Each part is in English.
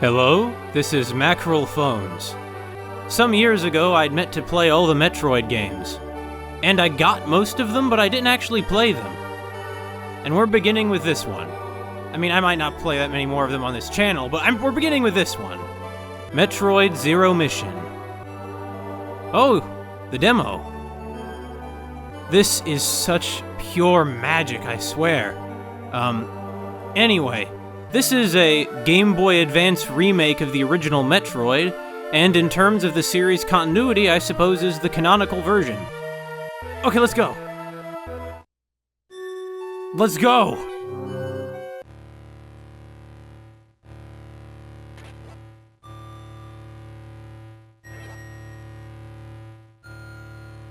Hello, this is Mackerel Phones. Some years ago, I'd meant to play all the Metroid games. And I got most of them, but I didn't actually play them. And we're beginning with this one. I mean, I might not play that many more of them on this channel, but we're beginning with this one. Metroid Zero Mission. Oh, the demo. This is such pure magic, I swear. Anyway, this is a Game Boy Advance remake of the original Metroid, and in terms of the series continuity, I suppose is the canonical version. Okay, let's go. Let's go!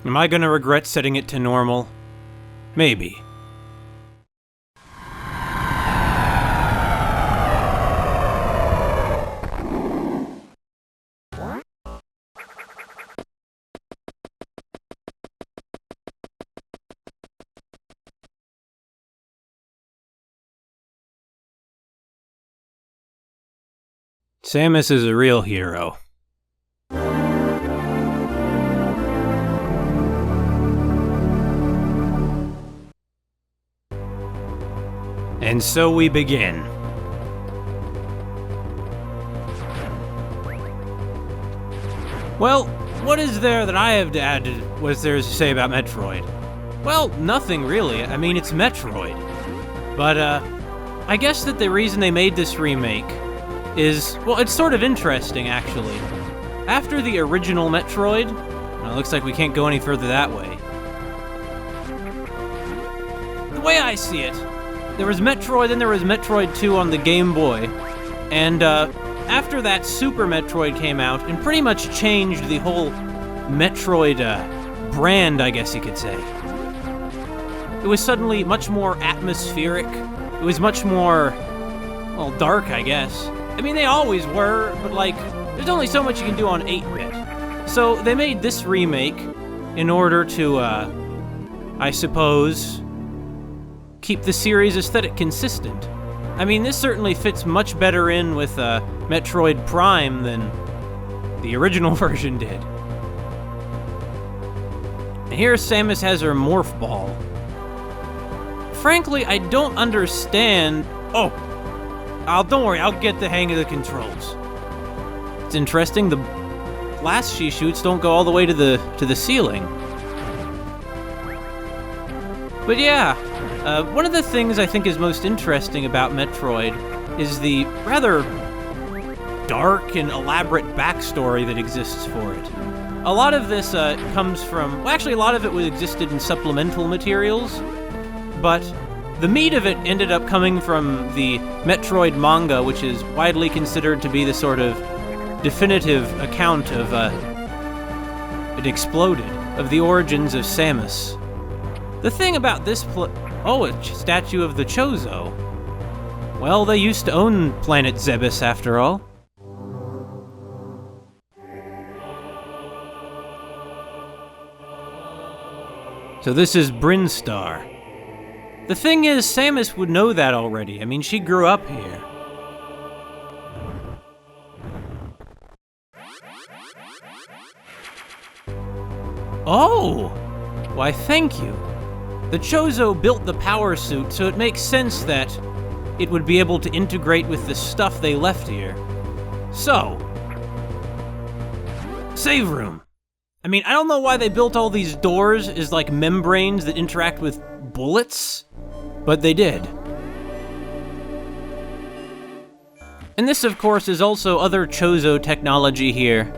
Am I gonna regret setting it to normal? Maybe. Samus is a real hero. And so we begin. Well, what is there that I have to add to what there is to say about Metroid? Well, nothing really. I mean, it's Metroid. But, I guess that the reason they made this remake is, well, it's sort of interesting, actually. After the original Metroid, well, it looks like we can't go any further that way. The way I see it, there was Metroid, then there was Metroid 2 on the Game Boy, and after that, Super Metroid came out and pretty much changed the whole Metroid brand, I guess you could say. It was suddenly much more atmospheric. It was much more, well, dark, I guess. I mean, they always were, but like, there's only so much you can do on 8-bit. So they made this remake in order to, I suppose, keep the series aesthetic consistent. I mean, this certainly fits much better in with Metroid Prime than the original version did. And here Samus has her morph ball. Frankly, I don't understand... Oh! Don't worry, I'll get the hang of the controls. It's interesting, the blasts she shoots don't go all the way to the ceiling. But yeah, one of the things I think is most interesting about Metroid is the rather dark and elaborate backstory that exists for it. A lot of this comes from... Well, actually, a lot of it existed in supplemental materials, but the meat of it ended up coming from the Metroid manga, which is widely considered to be the sort of definitive account of It Exploded, of the origins of Samus. The thing about this a statue of the Chozo. Well, they used to own planet Zebes, after all. So this is BRINSTAR. The thing is, Samus would know that already. I mean, she grew up here. Oh! Why, thank you. The Chozo built the power suit, so it makes sense that it would be able to integrate with the stuff they left here. So, save room. I mean, I don't know why they built all these doors as like membranes that interact with bullets, but they did. And this, of course, is also other Chozo technology here.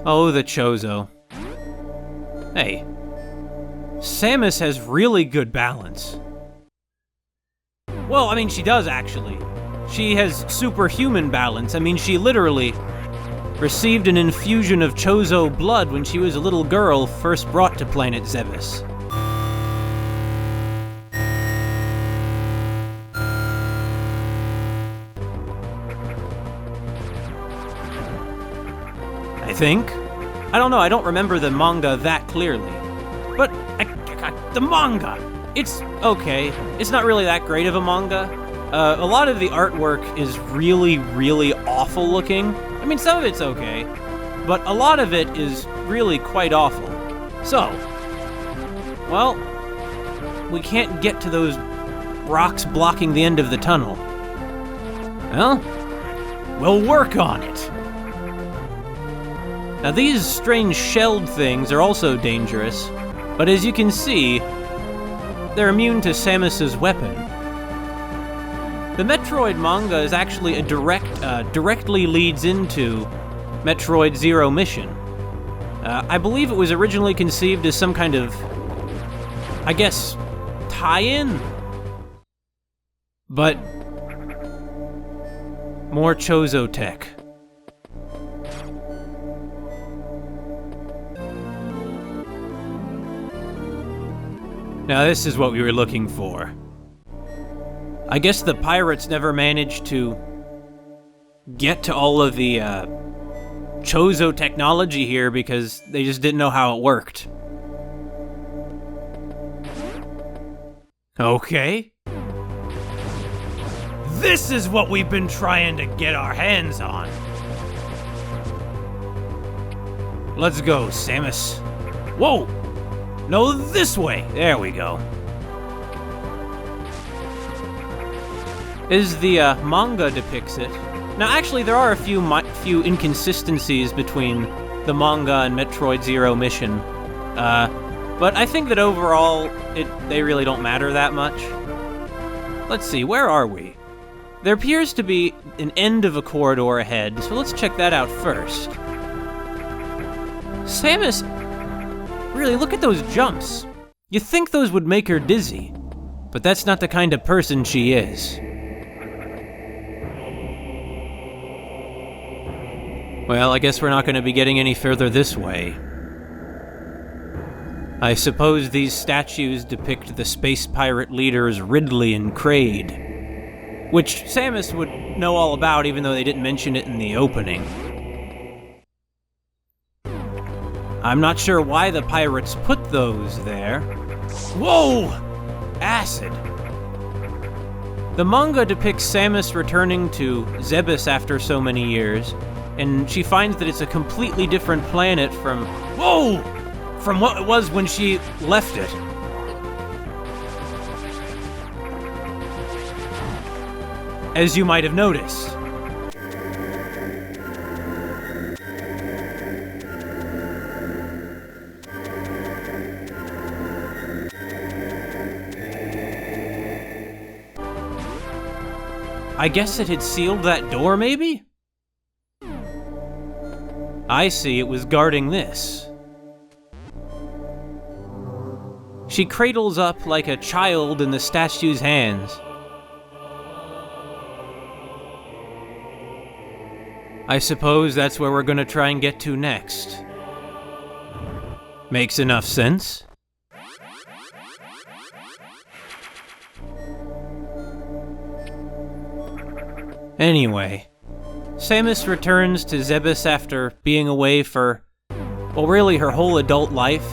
Oh, the Chozo. Hey. Samus has really good balance. Well, I mean, she does, actually. She has superhuman balance. I mean, she literally received an infusion of Chozo blood when she was a little girl first brought to planet Zebes. I think. I don't know, I don't remember the manga that clearly. But, the manga! It's okay. It's not really that great of a manga. A lot of the artwork is really, really awful looking. I mean, some of it's okay, but a lot of it is really quite awful. So, well, we can't get to those rocks blocking the end of the tunnel. Well, we'll work on it. Now, these strange shelled things are also dangerous, but as you can see, they're immune to Samus's weapon. The Metroid manga is actually a directly leads into Metroid Zero Mission. I believe it was originally conceived as some kind of, I guess, tie-in? But more Chozo tech. Now this is what we were looking for. I guess the pirates never managed to get to all of the Chozo technology here because they just didn't know how it worked. Okay. This is what we've been trying to get our hands on. Let's go, Samus. Whoa! No, this way! There we go. As the manga depicts it. Now, actually, there are a few inconsistencies between the manga and Metroid Zero Mission. But I think that overall, they really don't matter that much. Let's see, where are we? There appears to be an end of a corridor ahead, so let's check that out first. Samus, really, look at those jumps. You'd think those would make her dizzy, but that's not the kind of person she is. Well, I guess we're not going to be getting any further this way. I suppose these statues depict the space pirate leaders Ridley and KRAID, which Samus would know all about even though they didn't mention it in the opening. I'm not sure why the pirates put those there. Whoa! Acid! The manga depicts Samus returning to Zebes after so many years, and she finds that it's a completely different planet from what it was when she left it. As you might have noticed. I guess it had sealed that door, maybe? I see, it was guarding this. She cradles up like a child in the statue's hands. I suppose that's where we're gonna try and get to next. Makes enough sense. Anyway, Samus returns to Zebes after being away for, well, really her whole adult life,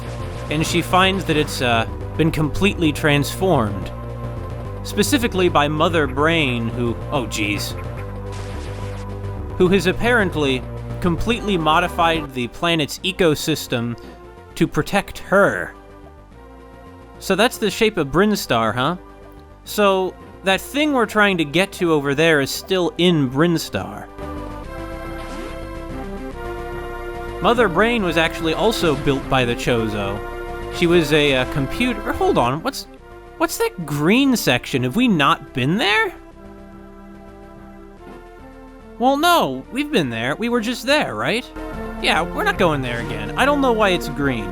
and she finds that it's been completely transformed. Specifically by Mother Brain, who has apparently completely modified the planet's ecosystem to protect her. So that's the shape of BRINSTAR, huh? So that thing we're trying to get to over there is still in BRINSTAR. Mother Brain was actually also built by the Chozo. She was a computer. Hold on, what's that green section? Have we not been there? Well, no, we've been there. We were just there, right? Yeah, we're not going there again. I don't know why it's green.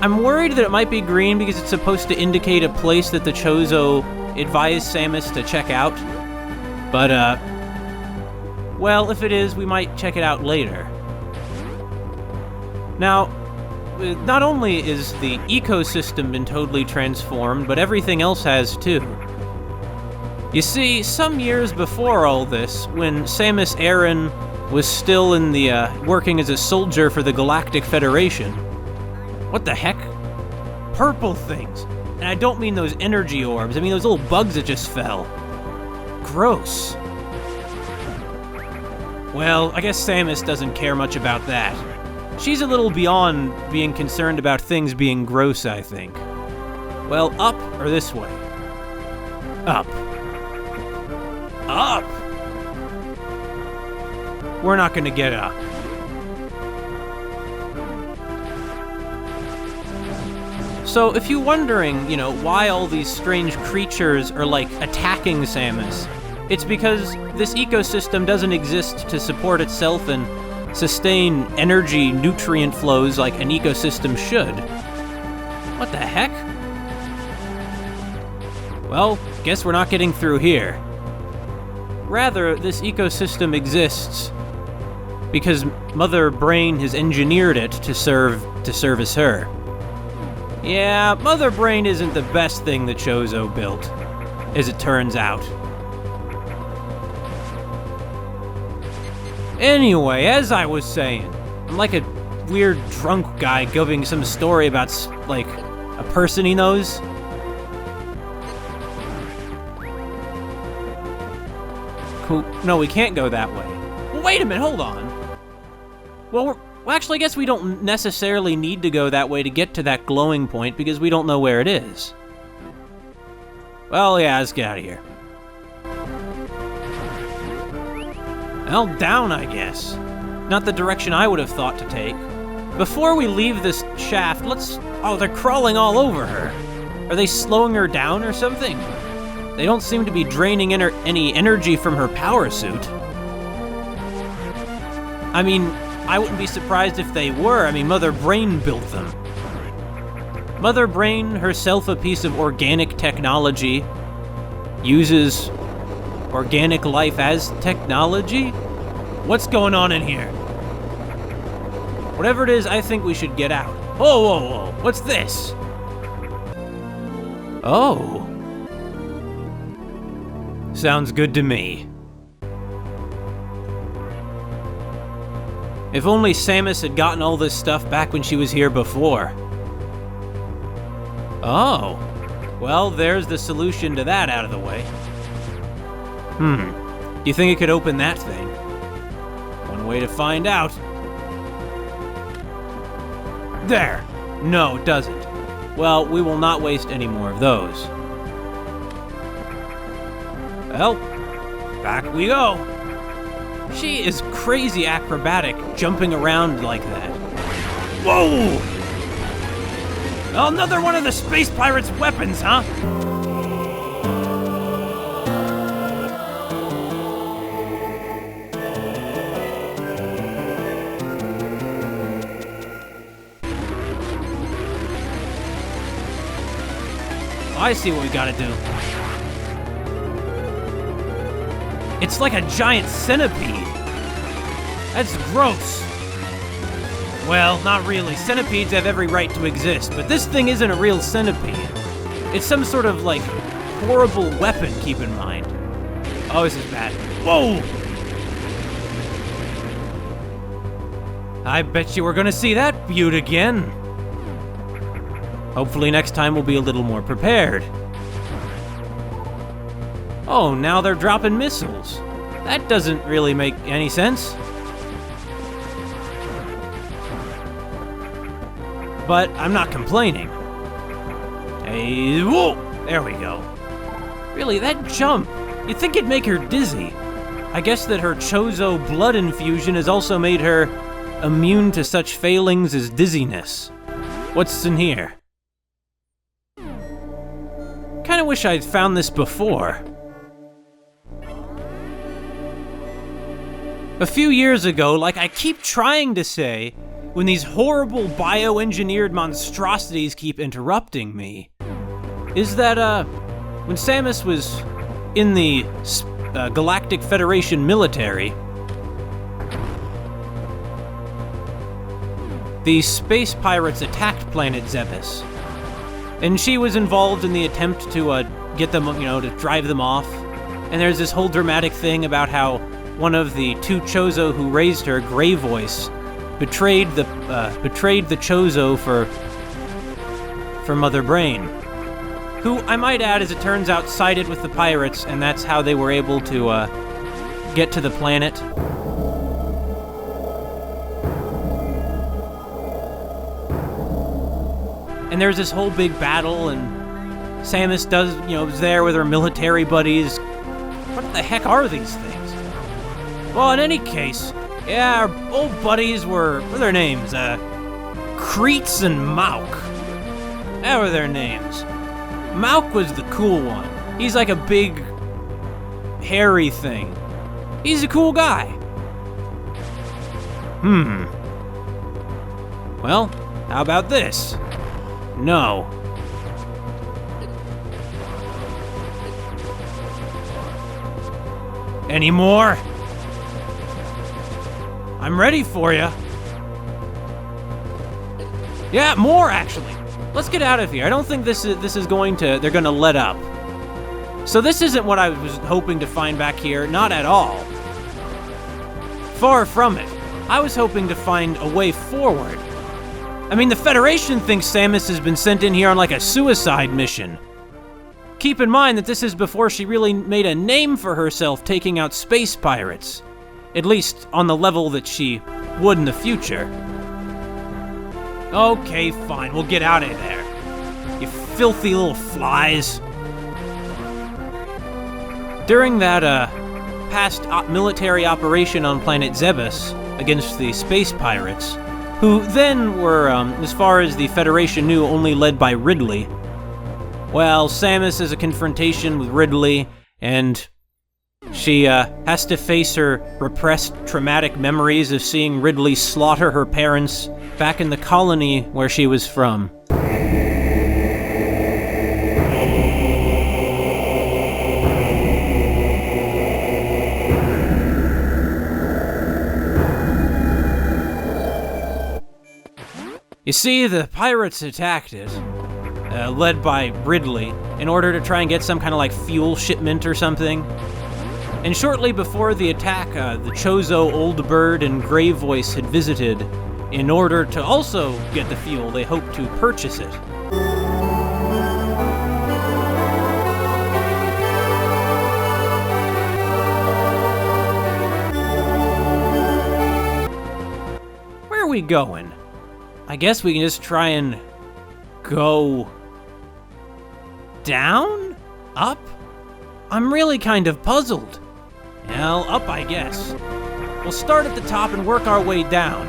I'm worried that it might be green because it's supposed to indicate a place that the Chozo advised Samus to check out. But, well, if it is, we might check it out later. Now, not only is the ecosystem been totally transformed, but everything else has too. You see, some years before all this, when Samus Aran was still in the, working as a soldier for the Galactic Federation. What the heck? Purple things. And I don't mean those energy orbs, I mean those little bugs that just fell. Gross. Well, I guess Samus doesn't care much about that. She's a little beyond being concerned about things being gross, I think. Well, up or this way? Up. Up! We're not gonna get up. So, if you're wondering, why all these strange creatures are, attacking Samus, it's because this ecosystem doesn't exist to support itself and sustain energy nutrient flows like an ecosystem should. What the heck? Well, guess we're not getting through here. Rather, this ecosystem exists because Mother Brain has engineered it to service her. Yeah, Mother Brain isn't the best thing the Chozo built, as it turns out. Anyway, as I was saying, I'm like a weird drunk guy giving some story about, a person he knows. Cool. No, we can't go that way. Well, wait a minute, hold on. Well, actually, I guess we don't necessarily need to go that way to get to that glowing point because we don't know where it is. Well, yeah, let's get out of here. Well, down, I guess. Not the direction I would have thought to take. Before we leave this shaft, Oh, they're crawling all over her. Are they slowing her down or something? They don't seem to be draining any energy from her power suit. I mean, I wouldn't be surprised if they were. I mean, Mother Brain built them. Mother Brain, herself a piece of organic technology, uses organic life as technology? What's going on in here? Whatever it is, I think we should get out. Whoa, whoa, whoa, what's this? Oh. Sounds good to me. If only Samus had gotten all this stuff back when she was here before. Oh. Well, there's the solution to that out of the way. Do you think it could open that thing? One way to find out. There! No, it doesn't. Well, we will not waste any more of those. Well, back we go. She is crazy acrobatic, jumping around like that. Whoa! Another one of the space pirates' weapons, huh? I see what we gotta do. It's like a giant centipede. That's gross. Well, not really. Centipedes have every right to exist, but this thing isn't a real centipede. It's some sort of, horrible weapon, keep in mind. Oh, this is bad. Whoa! I bet you we're gonna see that beaut again. Hopefully next time we'll be a little more prepared. Oh, now they're dropping missiles. That doesn't really make any sense. But I'm not complaining. Hey, whoa! There we go. Really, that jump, you'd think it'd make her dizzy. I guess that her Chozo blood infusion has also made her immune to such failings as dizziness. What's in here? Kinda wish I'd found this before. A few years ago, like I keep trying to say, when these horrible bioengineered monstrosities keep interrupting me, is that, when Samus was in the Galactic Federation military, the space pirates attacked planet Zebes, and she was involved in the attempt to get them, to drive them off. And there's this whole dramatic thing about how one of the two Chozo who raised her, Grey Voice, betrayed the Chozo for Mother Brain. who, I might add, as it turns out, sided with the pirates, and that's how they were able to, get to the planet. And there's this whole big battle, and Samus is there with her military buddies. What the heck are these things? Well, in any case, yeah, our old buddies what are their names? Kreitz and Mauk. That were their names. Mauk was the cool one. He's like a big, hairy thing. He's a cool guy. Well, how about this? No. Any more? I'm ready for you. Yeah, more actually. Let's get out of here. I don't think they're gonna let up. So this isn't what I was hoping to find back here, not at all. Far from it. I was hoping to find a way forward. I mean, the Federation thinks Samus has been sent in here on like a suicide mission. Keep in mind that this is before she really made a name for herself taking out space pirates. At least on the level that she would in the future. Okay, fine, we'll get out of there. You filthy little flies. During that, past military operation on planet Zebes against the space pirates, who then were, as far as the Federation knew, only led by Ridley. Well, Samus has a confrontation with Ridley, and she has to face her repressed traumatic memories of seeing Ridley slaughter her parents back in the colony where she was from. You see, the pirates attacked it, led by Ridley, in order to try and get some kind of like fuel shipment or something. And shortly before the attack, the Chozo, Old Bird, and Grey Voice had visited in order to also get the fuel. They hoped to purchase it. Where are we going? I guess we can just try and go down? Up? I'm really kind of puzzled. Well, up, I guess. We'll start at the top and work our way down.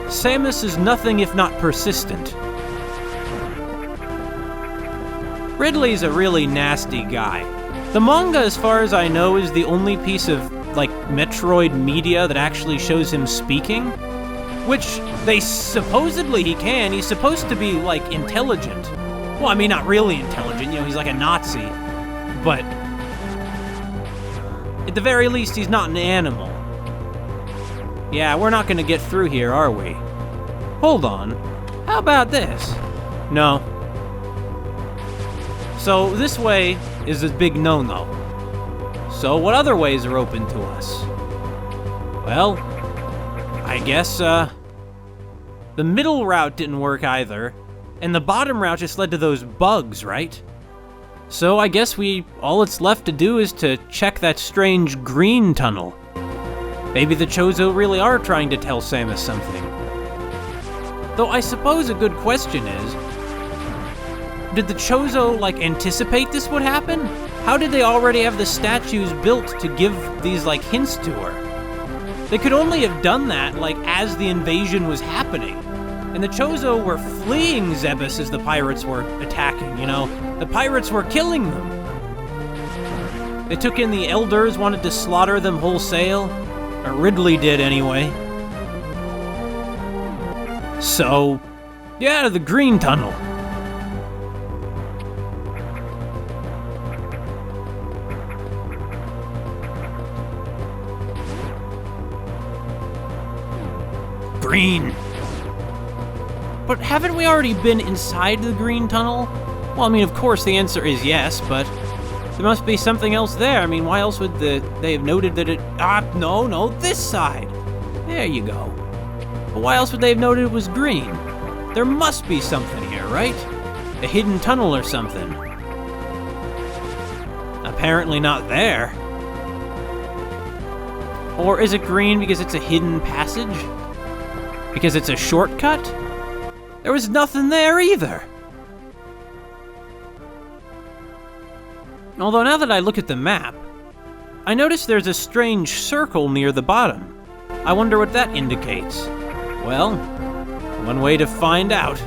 Samus is nothing if not persistent. Ridley's a really nasty guy. The manga, as far as I know, is the only piece of, like, Metroid media that actually shows him speaking. Which, supposedly he can. He's supposed to be, like, intelligent. Well, I mean, not really intelligent, he's like a Nazi. But at the very least, he's not an animal. Yeah, we're not gonna get through here, are we? Hold on. How about this? No. So this way is a big no-no. So what other ways are open to us? Well, I guess, the middle route didn't work either, and the bottom route just led to those bugs, right? So I guess all it's left to do is to check that strange green tunnel. Maybe the Chozo really are trying to tell Samus something. Though I suppose a good question is, did the Chozo, like, anticipate this would happen? How did they already have the statues built to give these, like, hints to her? They could only have done that, like, as the invasion was happening. And the Chozo were fleeing Zebes as the pirates were attacking, The pirates were killing them. They took in the elders, wanted to slaughter them wholesale. Or Ridley did, anyway. So, yeah, the green tunnel. Green. But haven't we already been inside the green tunnel? Well, I mean, of course the answer is yes, but there must be something else there. I mean, why else would they have noted that it... no, this side. There you go. But why else would they have noted it was green? There must be something here, right? a hidden tunnel or something. Apparently not there. Or is it green because it's a hidden passage? Because it's a shortcut? There was nothing there either. Although now that I look at the map, I notice there's a strange circle near the bottom. I wonder what that indicates. Well, one way to find out.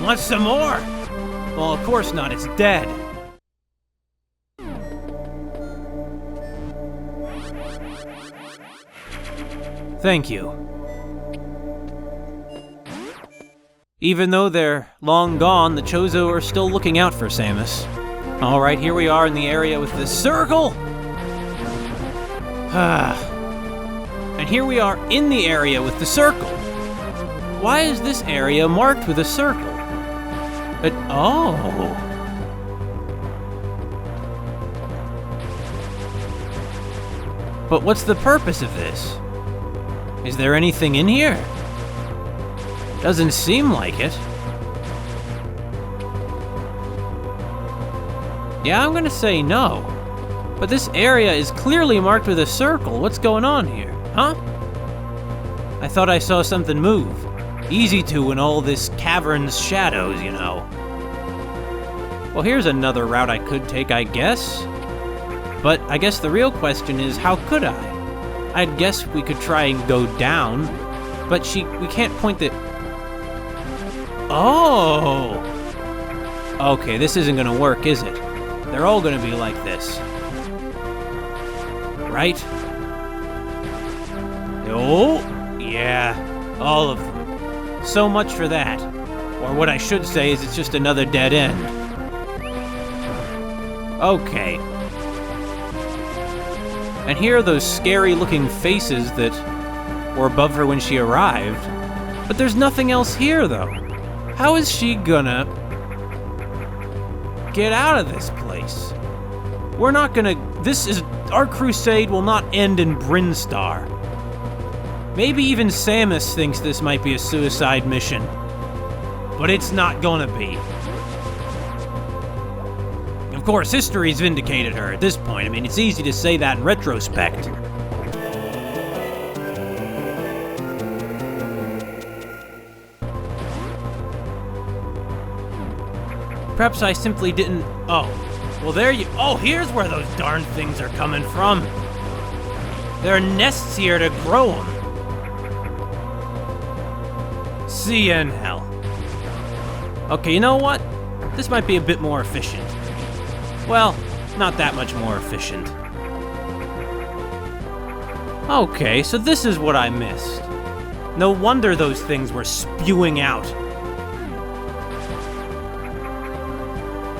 Want some more? Well, of course not, it's dead. Thank you. Even though they're long gone, the Chozo are still looking out for Samus. Alright, here we are in the area with the circle! And here we are in the area with the circle. Why is this area marked with a circle? Oh. But what's the purpose of this? Is there anything in here? Doesn't seem like it. Yeah, I'm gonna say no. But this area is clearly marked with a circle. What's going on here? Huh? I thought I saw something move. Easy to in all this cavern's shadows, you know. Well, here's another route I could take, I guess. But I guess the real question is, how could I? I'd guess we could try and go down, but we can't point the... Oh! Okay, this isn't gonna work, is it? They're all gonna be like this. Right? Oh, yeah, all of them. So much for that. Or what I should say is it's just another dead end. Okay. And here are those scary-looking faces that were above her when she arrived. But there's nothing else here, though. How is she gonna get out of this place? We're not gonna... Our crusade will not end in BRINSTAR. Maybe even Samus thinks this might be a suicide mission. But it's not gonna be. Of course, history's vindicated her at this point. I mean, it's easy to say that in retrospect. Perhaps I simply didn't... Oh. Well, there you... Oh, here's where those darn things are coming from. There are nests here to grow them. See ya in hell. Okay, you know what? This might be a bit more efficient. Well, not that much more efficient. Okay, so this is what I missed. No wonder those things were spewing out.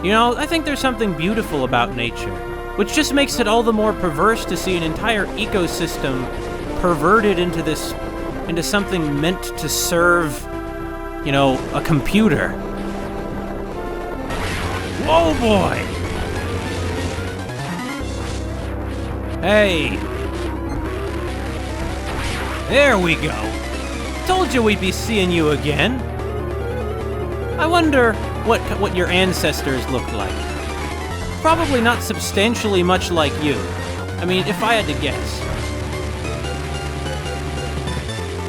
You know, I think there's something beautiful about nature, which just makes it all the more perverse to see an entire ecosystem perverted into something meant to serve, you know, a computer. Oh boy! Hey! There we go! Told you we'd be seeing you again! I wonder what your ancestors looked like. Probably not substantially much like you. I mean, if I had to guess.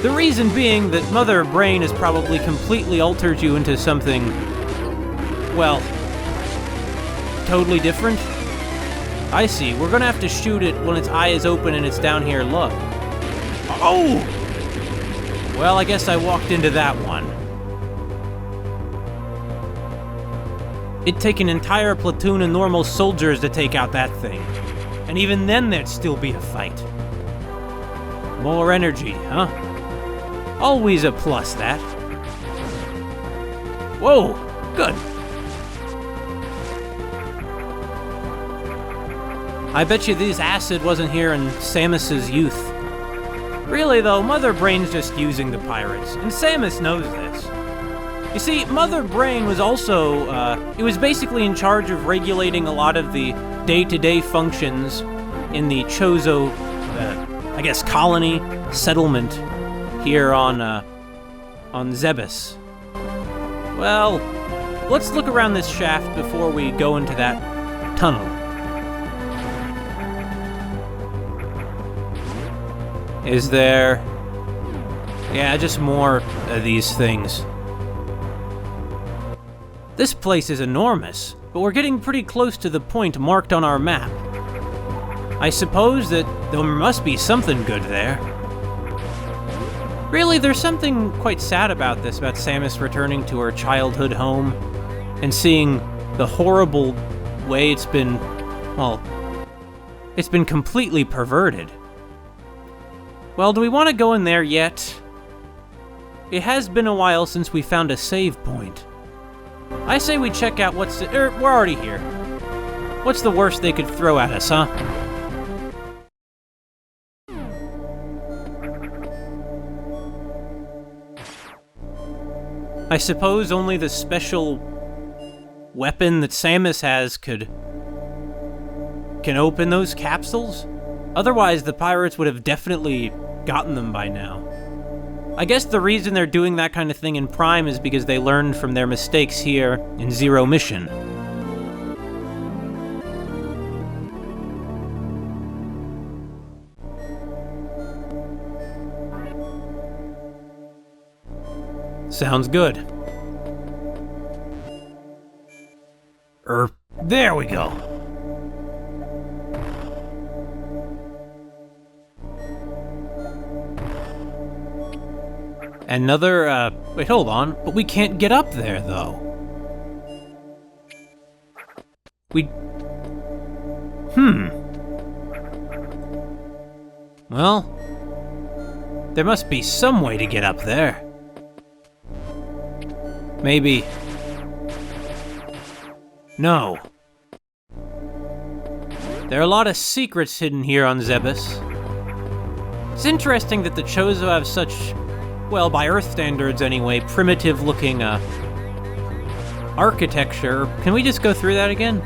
The reason being that Mother Brain has probably completely altered you into something, well, totally different? I see. We're gonna have to shoot it when its eye is open and it's down here low. Oh! Well, I guess I walked into that one. It'd take an entire platoon of normal soldiers to take out that thing. And even then, there'd still be a fight. More energy, huh? Always a plus, that. Whoa! Good. I bet you this acid wasn't here in Samus's youth. Really, though, Mother Brain's just using the pirates, and Samus knows this. You see, Mother Brain was also, it was basically in charge of regulating a lot of the day-to-day functions in the Chozo, I guess, colony settlement here on Zebes. Well, let's look around this shaft before we go into that tunnel. Is there... Yeah, just more of these things. This place is enormous, but we're getting pretty close to the point marked on our map. I suppose that there must be something good there. Really, there's something quite sad about this, about Samus returning to her childhood home and seeing the horrible way it's been, well, it's been completely perverted. Well, do we want to go in there yet? It has been a while since we found a save point. I say we check out what's... we're already here. What's the worst they could throw at us, huh? I suppose only the special weapon that Samus has can open those capsules? Otherwise, the pirates would have definitely gotten them by now. I guess the reason they're doing that kind of thing in Prime is because they learned from their mistakes here in Zero Mission. Sounds good. There we go. Another, wait, hold on. But we can't get up there, though. Well, there must be some way to get up there. Maybe... No. There are a lot of secrets hidden here on Zebes. It's interesting that the Chozo have such, well, by Earth standards anyway, primitive-looking, architecture. Can we just go through that again?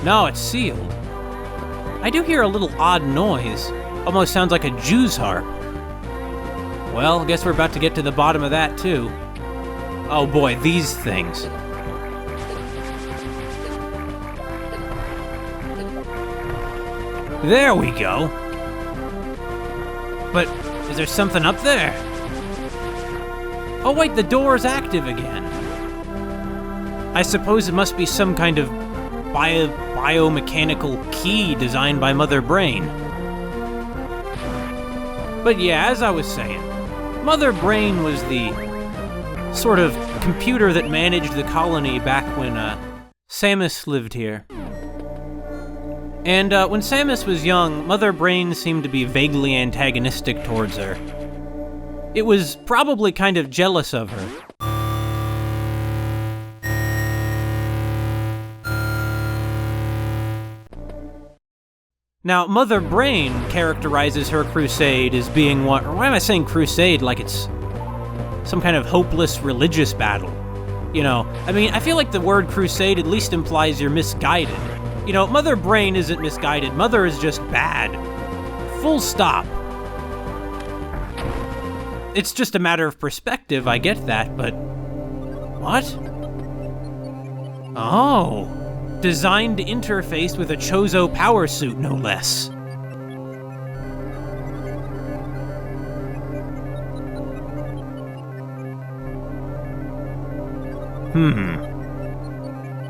No, it's sealed. I do hear a little odd noise. Almost sounds like a Jew's harp. Well, I guess we're about to get to the bottom of that, too. Oh boy, these things. There we go. But is there something up there? Oh wait, the door's active again. I suppose it must be some kind of biomechanical key designed by Mother Brain. But yeah, as I was saying, Mother Brain was the sort of computer that managed the colony back when Samus lived here. And when Samus was young, Mother Brain seemed to be vaguely antagonistic towards her. It was probably kind of jealous of her. Now, Mother Brain characterizes her crusade as being what... Or why am I saying crusade like it's some kind of hopeless religious battle? You know, I mean, I feel like the word crusade at least implies you're misguided. You know, Mother Brain isn't misguided. Mother is just bad. Full stop. It's just a matter of perspective, I get that, but... What? Oh. Designed to interface with a Chozo power suit, no less.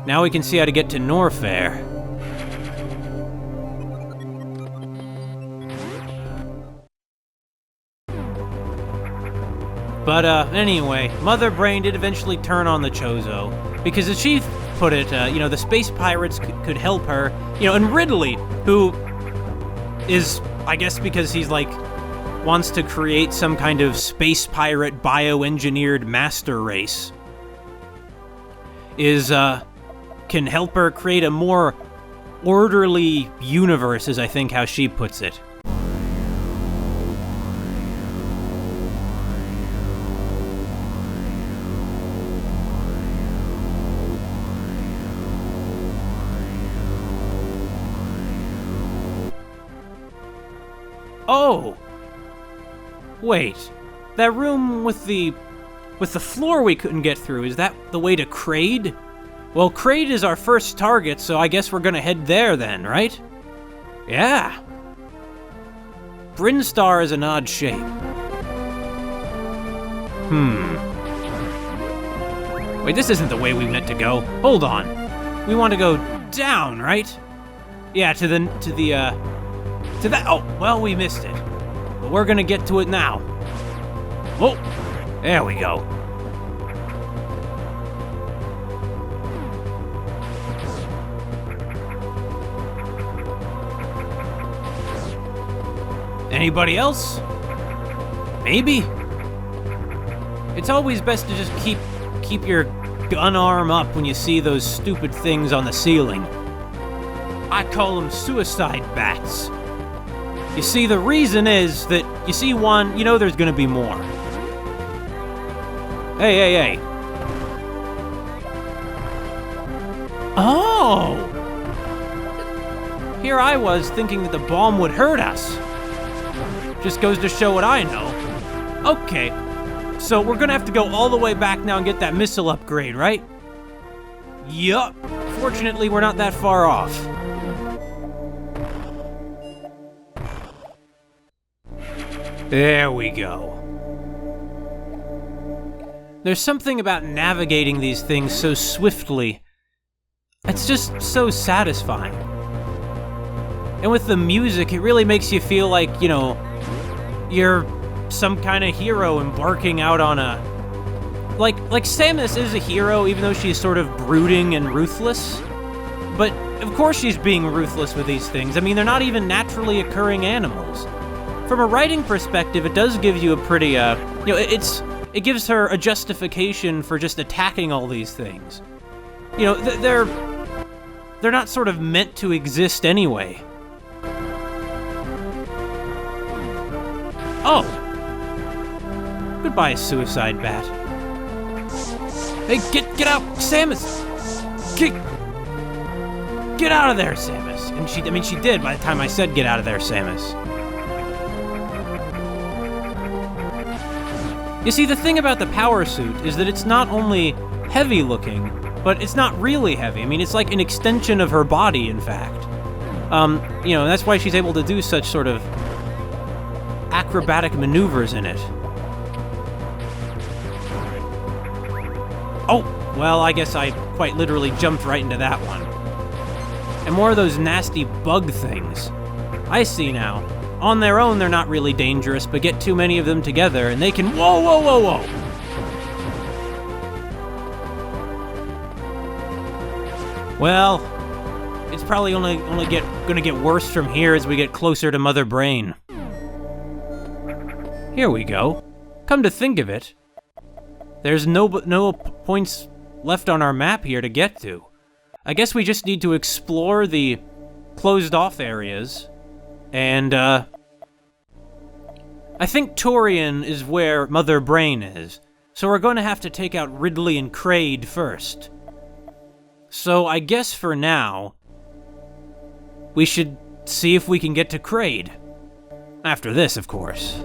Now we can see how to get to NORFAIR. But, anyway, Mother Brain did eventually turn on the Chozo, because as she put it, you know, the space pirates could help her, you know, and Ridley, who is, I guess because he's, like, wants to create some kind of space pirate bioengineered master race, is, can help her create a more orderly universe, is I think how she puts it. Oh! Wait, that room with the with the floor we couldn't get through, is that the way to KRAID? Well, KRAID is our first target, so I guess we're gonna head there then, right? Yeah. BRINSTAR is an odd shape. Wait, this isn't the way we meant to go. Hold on. We want to go down, right? Yeah, to that. Oh, well, we missed it. But we're gonna get to it now. Oh, there we go. Anybody else? Maybe? It's always best to just keep your gun arm up when you see those stupid things on the ceiling. I call them suicide bats. You see, the reason is that you see one, you know there's gonna be more. Hey. Oh! Here I was thinking that the bomb would hurt us. Just goes to show what I know. Okay, so we're gonna have to go all the way back now and get that missile upgrade, right? Yup. Fortunately, we're not that far off. There we go. There's something about navigating these things so swiftly. It's just so satisfying. And with the music, it really makes you feel like, you know, you're some kind of hero embarking out on a... Like Samus is a hero, even though she's sort of brooding and ruthless. But, of course she's being ruthless with these things. I mean, they're not even naturally occurring animals. From a writing perspective, it does give you a pretty, you know, it gives her a justification for just attacking all these things. You know, they're not sort of meant to exist anyway. Oh! Goodbye, suicide bat. Hey, get out, Samus! Get out of there, Samus! And she did by the time I said get out of there, Samus. You see, the thing about the power suit is that it's not only heavy looking, but it's not really heavy. I mean, it's like an extension of her body, in fact. You know, that's why she's able to do such sort of acrobatic maneuvers in it. Oh, well, I guess I quite literally jumped right into that one. And more of those nasty bug things. I see now. On their own, they're not really dangerous, but get too many of them together, and they can... Whoa! Well, it's probably only gonna get worse from here as we get closer to Mother Brain. Here we go. Come to think of it, there's no points left on our map here to get to. I guess we just need to explore the closed-off areas. And, I think TOURIAN is where Mother Brain is, so we're going to have to take out Ridley and KRAID first. So I guess for now, we should see if we can get to KRAID. After this, of course.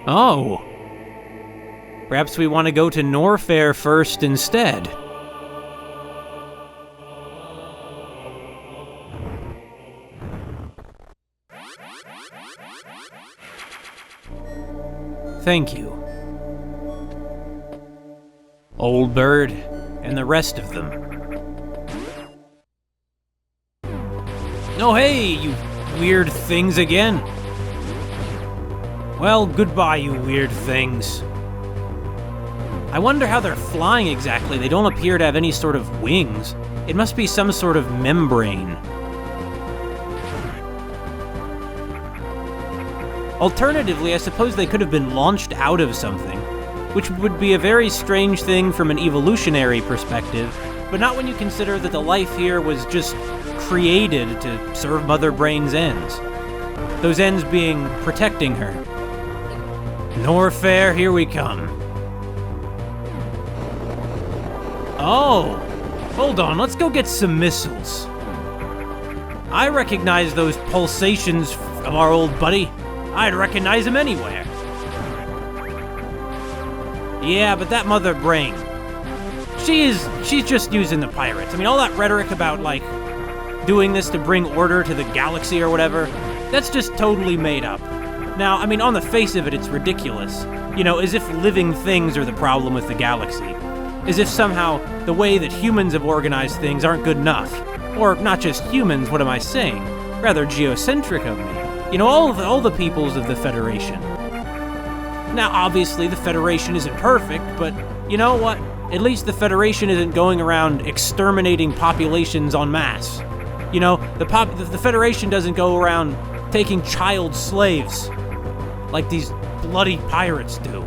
Oh. Perhaps we want to go to NORFAIR first instead. Thank you. Old Bird, and the rest of them. Oh hey, you weird things again. Well, goodbye, you weird things. I wonder how they're flying exactly. They don't appear to have any sort of wings. It must be some sort of membrane. Alternatively, I suppose they could have been launched out of something, which would be a very strange thing from an evolutionary perspective, but not when you consider that the life here was just created to serve Mother Brain's ends. Those ends being protecting her. NORFAIR, here we come. Oh, hold on, let's go get some missiles. I recognize those pulsations of our old buddy. I'd recognize him anywhere. Yeah, but that mother brain, she's just using the pirates. I mean, all that rhetoric about, like, doing this to bring order to the galaxy or whatever, that's just totally made up. Now, I mean, on the face of it, it's ridiculous. You know, as if living things are the problem with the galaxy. As if somehow the way that humans have organized things aren't good enough. Or not just humans, what am I saying? Rather geocentric of me. You know, all the peoples of the Federation. Now, obviously, the Federation isn't perfect, but you know what? At least the Federation isn't going around exterminating populations en masse. You know, the Federation doesn't go around taking child slaves like these bloody pirates do.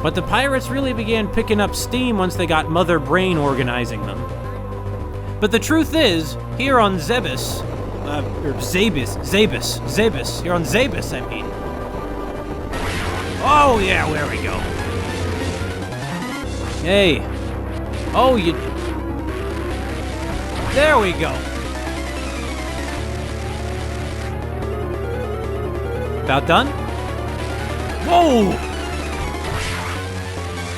But the pirates really began picking up steam once they got Mother Brain organizing them. But the truth is, here on Zebus, Zabus, here on Zabus, I mean. Oh yeah, there we go. Hey. Oh, there we go. About done? Whoa!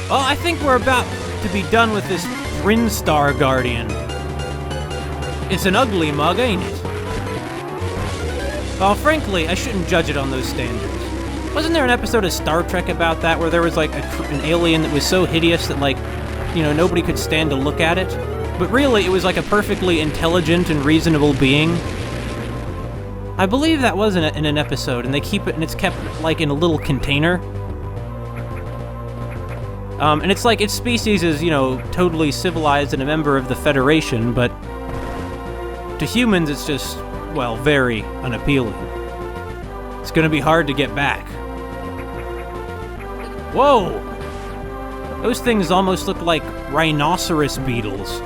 Well, I think we're about to be done with this BRINSTAR Guardian. It's an ugly mug, ain't it? Well, frankly, I shouldn't judge it on those standards. Wasn't there an episode of Star Trek about that where there was like an alien that was so hideous that, like, you know, nobody could stand to look at it? But really, it was like a perfectly intelligent and reasonable being. I believe that was in an episode, and they keep it, and it's kept like in a little container. And it's like its species is, you know, totally civilized and a member of the Federation, but to humans it's just, well, very unappealing. It's gonna be hard to get back. Whoa! Those things almost look like rhinoceros beetles.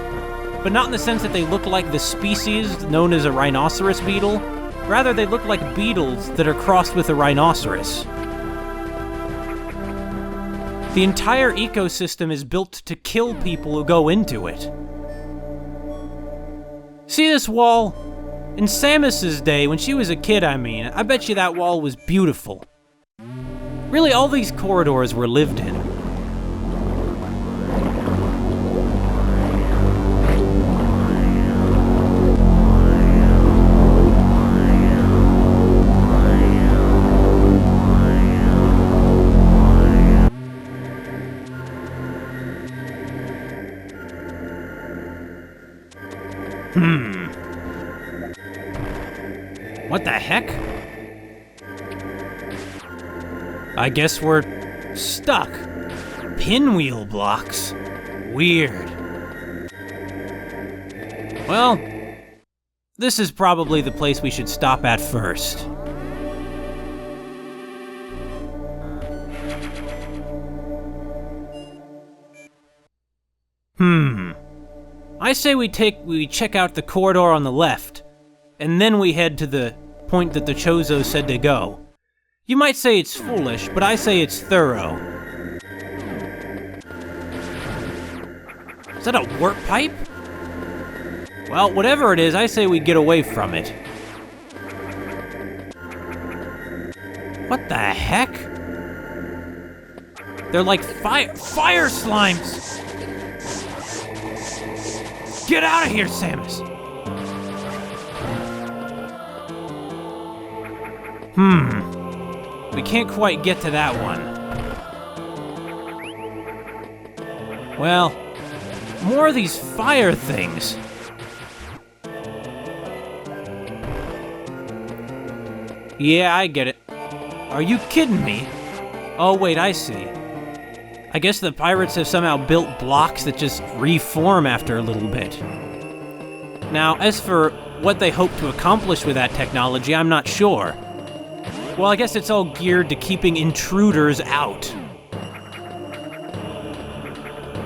But not in the sense that they look like the species known as a rhinoceros beetle. Rather, they look like beetles that are crossed with a rhinoceros. The entire ecosystem is built to kill people who go into it. See this wall? In Samus's day, when she was a kid, I mean, I bet you that wall was beautiful. Really, all these corridors were lived in. What the heck? I guess we're stuck. Pinwheel blocks. Weird. Well, this is probably the place we should stop at first. I say we check out the corridor on the left, and then we head to the point that the Chozo said to go. You might say it's foolish, but I say it's thorough. Is that a warp pipe? Well, whatever it is, I say we get away from it. What the heck? They're like fire slimes! Get out of here, Samus! We can't quite get to that one. Well, more of these fire things. Yeah, I get it. Are you kidding me? Oh, wait, I see. I guess the pirates have somehow built blocks that just reform after a little bit. Now, as for what they hope to accomplish with that technology, I'm not sure. Well, I guess it's all geared to keeping intruders out.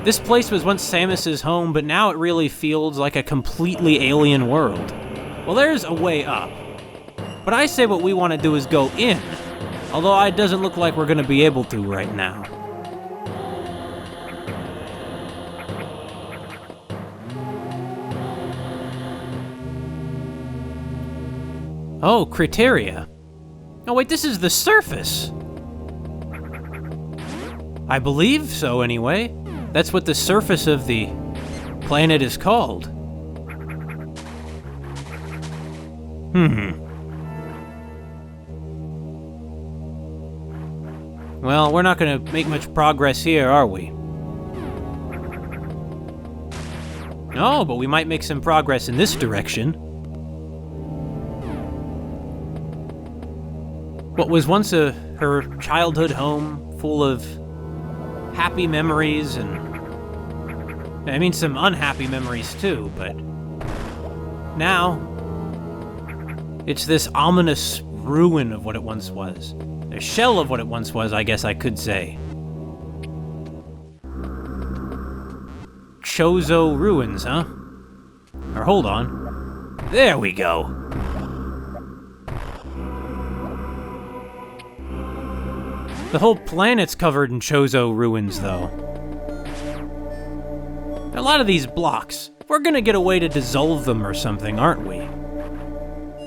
This place was once Samus's home, but now it really feels like a completely alien world. Well, there's a way up. But I say what we want to do is go in, although it doesn't look like we're going to be able to right now. Oh, criteria. Oh wait, this is the surface. I believe so, anyway. That's what the surface of the planet is called. Well, we're not gonna make much progress here, are we? No, but we might make some progress in this direction. What was once her childhood home, full of happy memories and... I mean, some unhappy memories too, but... now... it's this ominous ruin of what it once was. A shell of what it once was, I guess I could say. Chozo ruins, huh? Or hold on. There we go. The whole planet's covered in Chozo ruins, though. A lot of these blocks, we're gonna get a way to dissolve them or something, aren't we?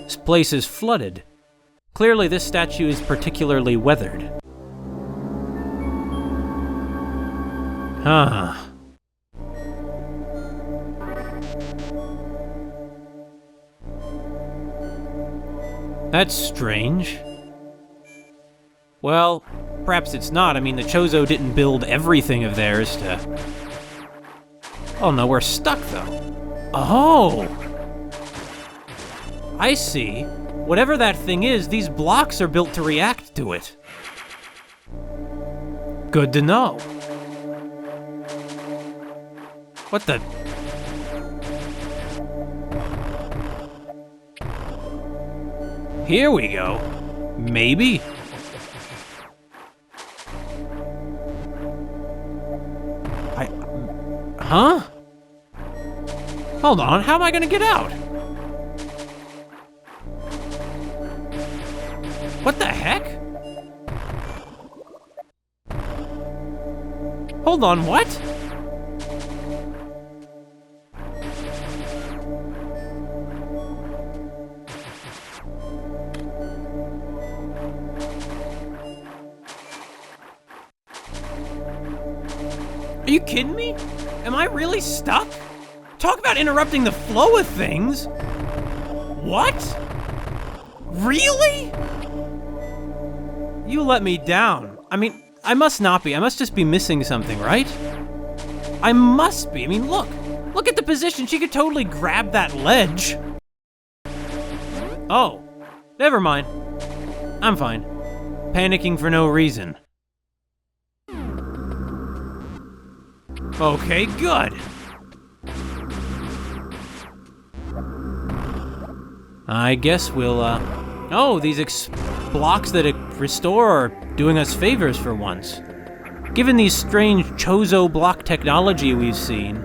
This place is flooded. Clearly, this statue is particularly weathered. Huh. That's strange. Well, perhaps it's not. I mean, the Chozo didn't build everything of theirs to... Oh no, we're stuck though. Oh! I see. Whatever that thing is, these blocks are built to react to it. Good to know. What the... Here we go. Maybe? Huh? Hold on, how am I gonna get out? What the heck? Hold on, what? Are you kidding me? Am I really stuck? Talk about interrupting the flow of things. What? Really? You let me down. I mean, I must not be. I must just be missing something, right? I must be. I mean, look. Look at the position. She could totally grab that ledge. Oh, never mind. I'm fine. Panicking for no reason. Okay, good. I guess we'll, Oh, these blocks that restore are doing us favors for once. Given these strange Chozo block technology we've seen,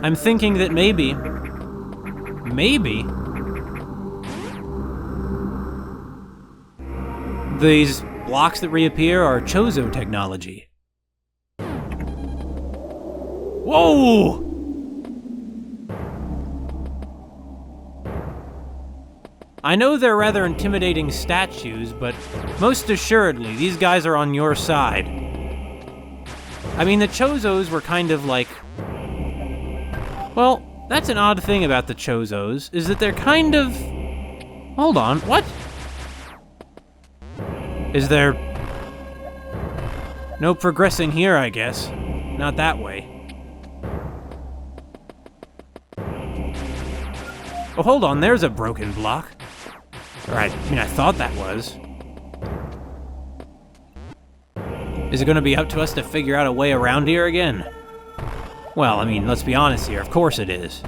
I'm thinking that maybe... these blocks that reappear are Chozo technology. Whoa! I know they're rather intimidating statues, but most assuredly, these guys are on your side. I mean, the Chozos were kind of like... well, that's an odd thing about the Chozos, is that they're kind of... hold on, what? Is there... no progressing here, I guess. Not that way. Oh, hold on, there's a broken block. Or I mean, I thought that was. Is it gonna be up to us to figure out a way around here again? Well, I mean, let's be honest here, of course it is.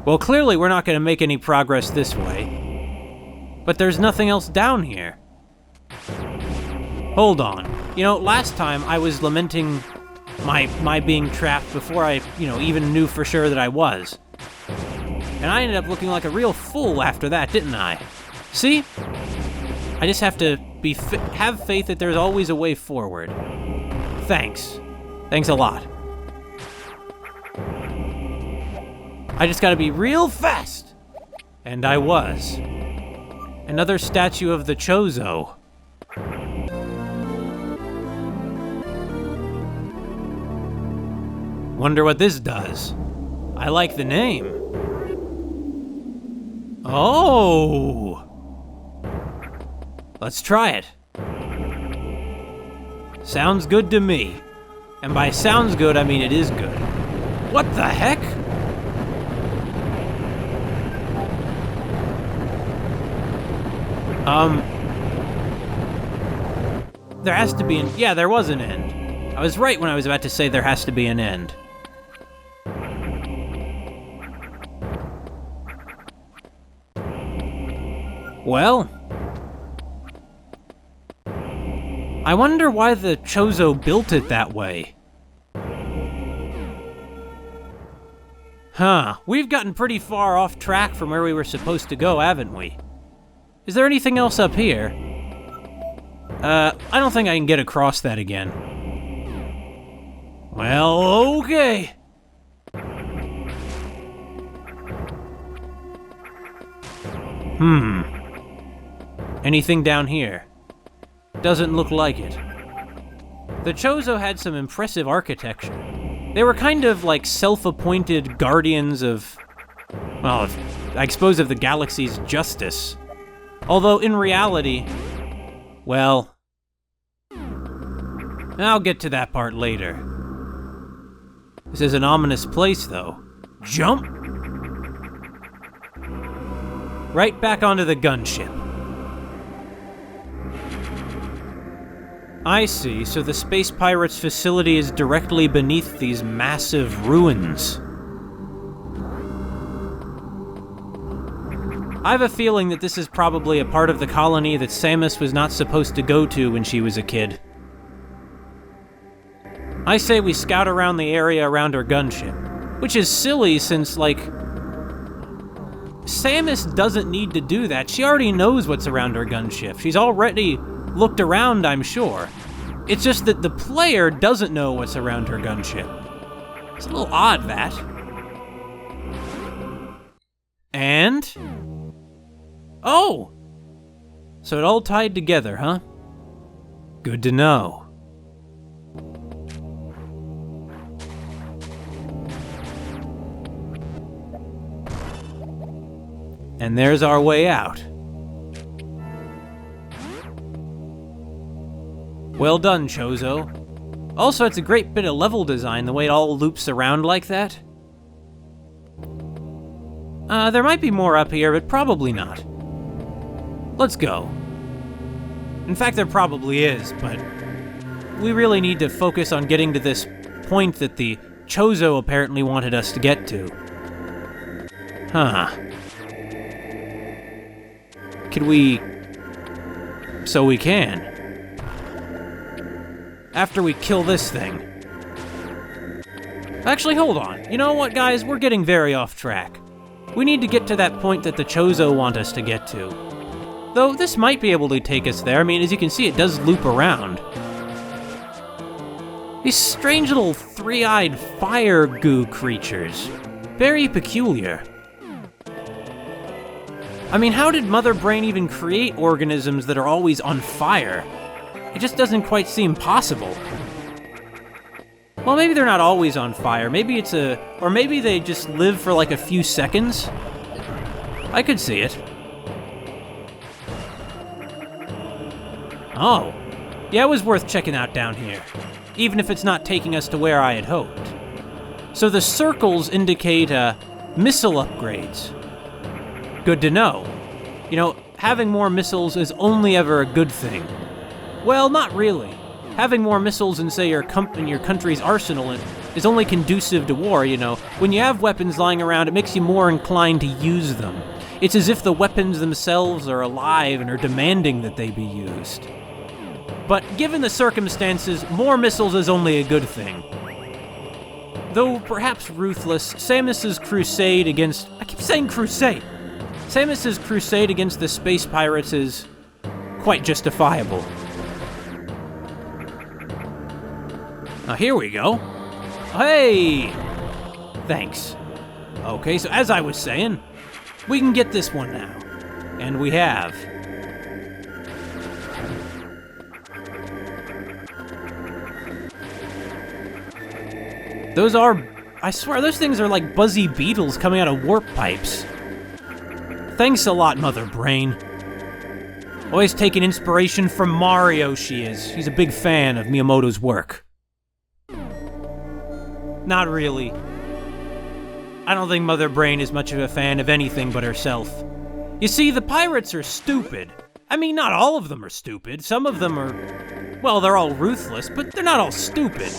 Well, clearly we're not gonna make any progress this way. But there's nothing else down here. Hold on. You know, last time I was lamenting my being trapped before I, even knew for sure that I was. And I ended up looking like a real fool after that, didn't I? See? I just have to have faith that there's always a way forward. Thanks. Thanks a lot. I just gotta be real fast. And I was. Another statue of the Chozo. Wonder what this does. I like the name. Oh! Let's try it. Sounds good to me. And by sounds good, I mean it is good. What the heck? There has to be an... Yeah, there was an end. I was right when I was about to say there has to be an end. Well... I wonder why the Chozo built it that way. Huh, we've gotten pretty far off track from where we were supposed to go, haven't we? Is there anything else up here? I don't think I can get across that again. Well, okay. Anything down here? Doesn't look like it. The Chozo had some impressive architecture. They were kind of like self-appointed guardians of, well, I suppose of the galaxy's justice. Although in reality, well, I'll get to that part later. This is an ominous place, though. Jump! Right back onto the gunship. I see, so the Space Pirates facility is directly beneath these massive ruins. I have a feeling that this is probably a part of the colony that Samus was not supposed to go to when she was a kid. I say we scout around the area around her gunship, which is silly since, like, Samus doesn't need to do that. She already knows what's around her gunship. She's already looked around, I'm sure. It's just that the player doesn't know what's around her gunship. It's a little odd, that. And? Oh! So it all tied together, huh? Good to know. And there's our way out. Well done, Chozo. Also, it's a great bit of level design, the way it all loops around like that. There might be more up here, but probably not. Let's go. In fact, there probably is, but we really need to focus on getting to this point that the Chozo apparently wanted us to get to. Huh. Could we... So we can. After we kill this thing. Actually, hold on. You know what, guys? We're getting very off track. We need to get to that point that the Chozo want us to get to. Though, this might be able to take us there. I mean, as you can see, it does loop around. These strange little three-eyed fire goo creatures. Very peculiar. I mean, how did Mother Brain even create organisms that are always on fire? It just doesn't quite seem possible. Well, maybe they're not always on fire. Maybe it's or maybe they just live for like a few seconds. I could see it. Oh. Yeah, it was worth checking out down here. Even if it's not taking us to where I had hoped. So the circles indicate, missile upgrades. Good to know. You know, having more missiles is only ever a good thing. Well, not really. Having more missiles in, say, your country's arsenal is only conducive to war, you know. When you have weapons lying around, it makes you more inclined to use them. It's as if the weapons themselves are alive and are demanding that they be used. But given the circumstances, more missiles is only a good thing. Though perhaps ruthless, Samus's crusade against... I keep saying crusade! Samus's crusade against the space pirates is quite justifiable. Now here we go. Hey! Thanks. Okay, so as I was saying, we can get this one now. And we have. Those are, I swear, those things are like buzzy beetles coming out of warp pipes. Thanks a lot, Mother Brain. Always taking inspiration from Mario, she is. She's a big fan of Miyamoto's work. Not really. I don't think Mother Brain is much of a fan of anything but herself. You see, the pirates are stupid. I mean, not all of them are stupid. Some of them are, well, they're all ruthless, but they're not all stupid.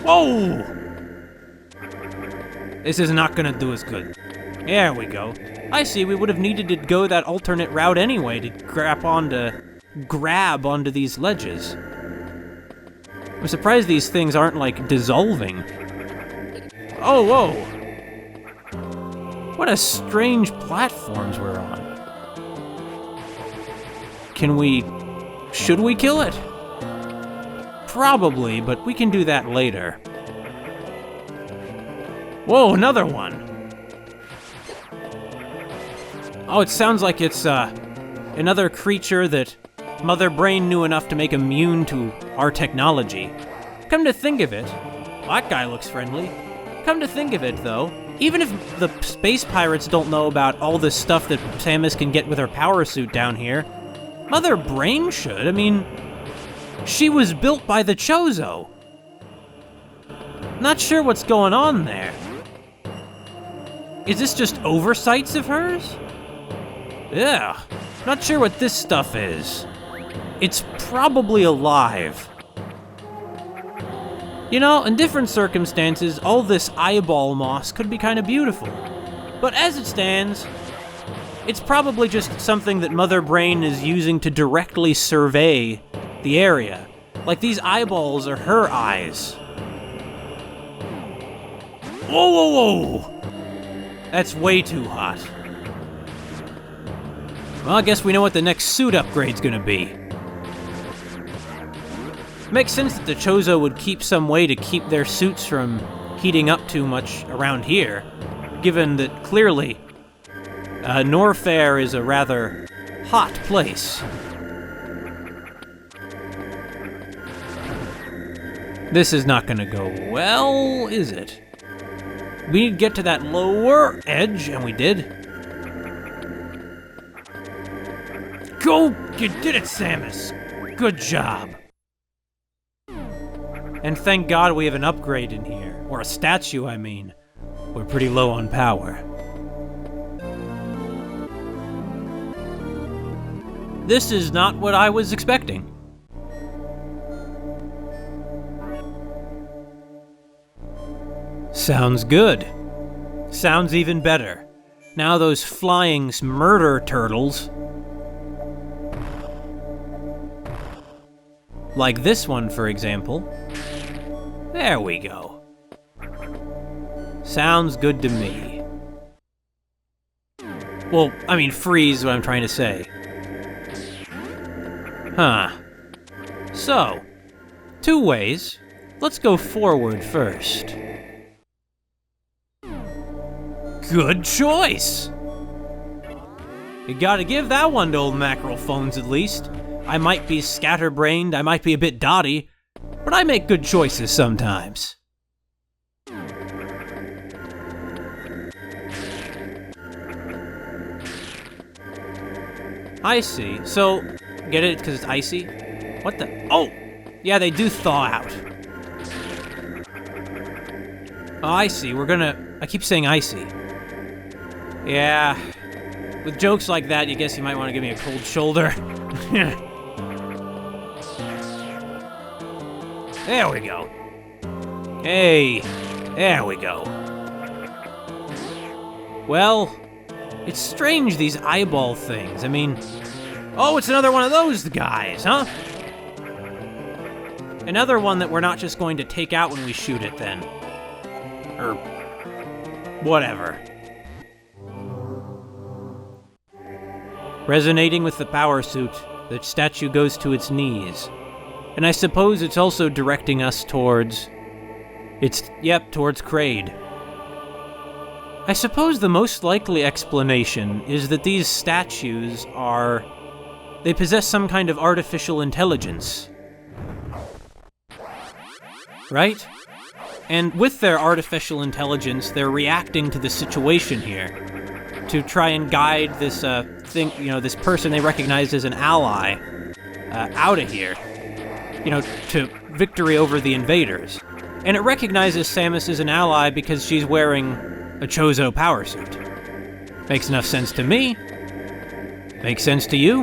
Whoa! This is not gonna do us good. There we go. I see, we would have needed to go that alternate route anyway to grab onto these ledges. I'm surprised these things aren't, like, dissolving. Oh, whoa! What a strange platforms we're on. Should we kill it? Probably, but we can do that later. Whoa, another one! Oh, it sounds like it's, another creature that Mother Brain knew enough to make immune to our technology. Come to think of it, that guy looks friendly. Come to think of it, though, even if the space pirates don't know about all this stuff that Samus can get with her power suit down here, Mother Brain should. I mean, she was built by the Chozo. Not sure what's going on there. Is this just oversights of hers? Yeah, not sure what this stuff is. It's probably alive. You know, in different circumstances, all this eyeball moss could be kind of beautiful. But as it stands, it's probably just something that Mother Brain is using to directly survey the area. Like these eyeballs are her eyes. Whoa, whoa, whoa! That's way too hot. Well, I guess we know what the next suit upgrade's gonna be. Makes sense that the Chozo would keep some way to keep their suits from heating up too much around here, given that clearly NORFAIR is a rather hot place. This is not gonna go well, is it? We need to get to that lower edge, and we did. Go! You did it, Samus! Good job. And thank God we have an upgrade in here. Or a statue, I mean. We're pretty low on power. This is not what I was expecting. Sounds good. Sounds even better. Now those flying murder turtles, like this one, for example. There we go. Sounds good to me. Well, I mean, freeze is what I'm trying to say. Huh. So, two ways. Let's go forward first. Good choice! You gotta give that one to old Mackerel phones at least. I might be scatterbrained, I might be a bit dotty, but I make good choices sometimes. I see. So, get it because it's icy? What the? Oh! Yeah, they do thaw out. Oh, I see. I keep saying icy. Yeah. With jokes like that, you guess you might want to give me a cold shoulder. There we go. Hey, there we go. Well, it's strange, these eyeball things. I mean, oh, it's another one of those guys, huh? Another one that we're not just going to take out when we shoot it, then. Or whatever. Resonating with the power suit, the statue goes to its knees. And I suppose it's also directing us towards... towards KRAID. I suppose the most likely explanation is that these statues they possess some kind of artificial intelligence. Right? And with their artificial intelligence, they're reacting to the situation here to try and guide this this person they recognize as an ally out of here, to victory over the invaders. And it recognizes Samus as an ally because she's wearing a Chozo power suit. Makes enough sense to me. Makes sense to you?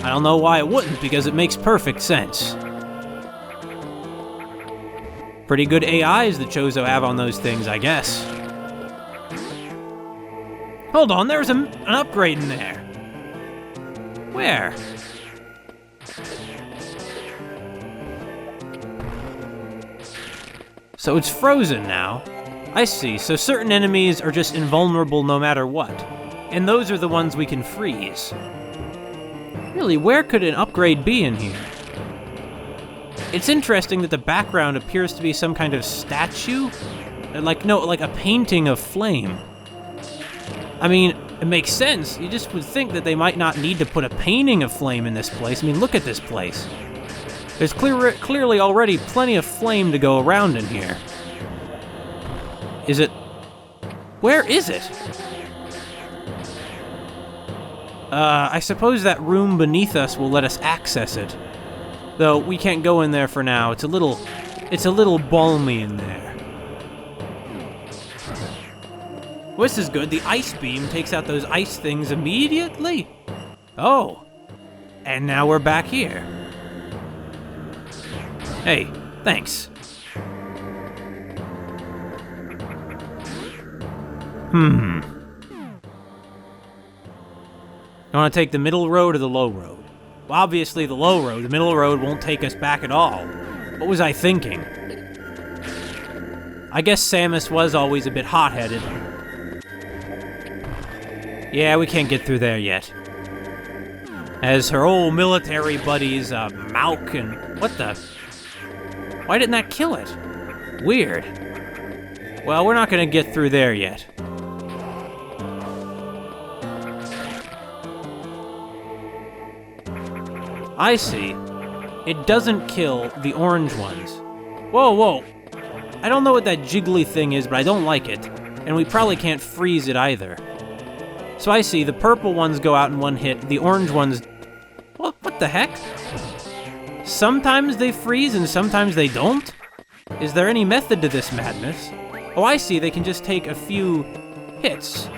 I don't know why it wouldn't, because it makes perfect sense. Pretty good AIs the Chozo have on those things, I guess. Hold on, there's an upgrade in there. Where? So it's frozen now. I see, so certain enemies are just invulnerable no matter what. And those are the ones we can freeze. Really, where could an upgrade be in here? It's interesting that the background appears to be some kind of statue. Like a painting of flame. I mean, it makes sense. You just would think that they might not need to put a painting of flame in this place. I mean, look at this place. There's clearly already plenty of flame to go around in here. Is it... Where is it? I suppose that room beneath us will let us access it. Though, we can't go in there for now. It's a little balmy in there. Well, this is good. The ice beam takes out those ice things immediately. Oh. And now we're back here. Hey, thanks. You want to take the middle road or the low road? Well, obviously the low road. The middle road won't take us back at all. What was I thinking? I guess Samus was always a bit hot-headed. Yeah, we can't get through there yet. As her old military buddies, Mauk and... What the... Why didn't that kill it? Weird. Well, we're not gonna get through there yet. I see. It doesn't kill the orange ones. Whoa, whoa. I don't know what that jiggly thing is, but I don't like it. And we probably can't freeze it either. So I see, the purple ones go out in one hit, the orange ones... What the heck? Sometimes they freeze and sometimes they don't? Is there any method to this madness? Oh, I see, they can just take a few hits.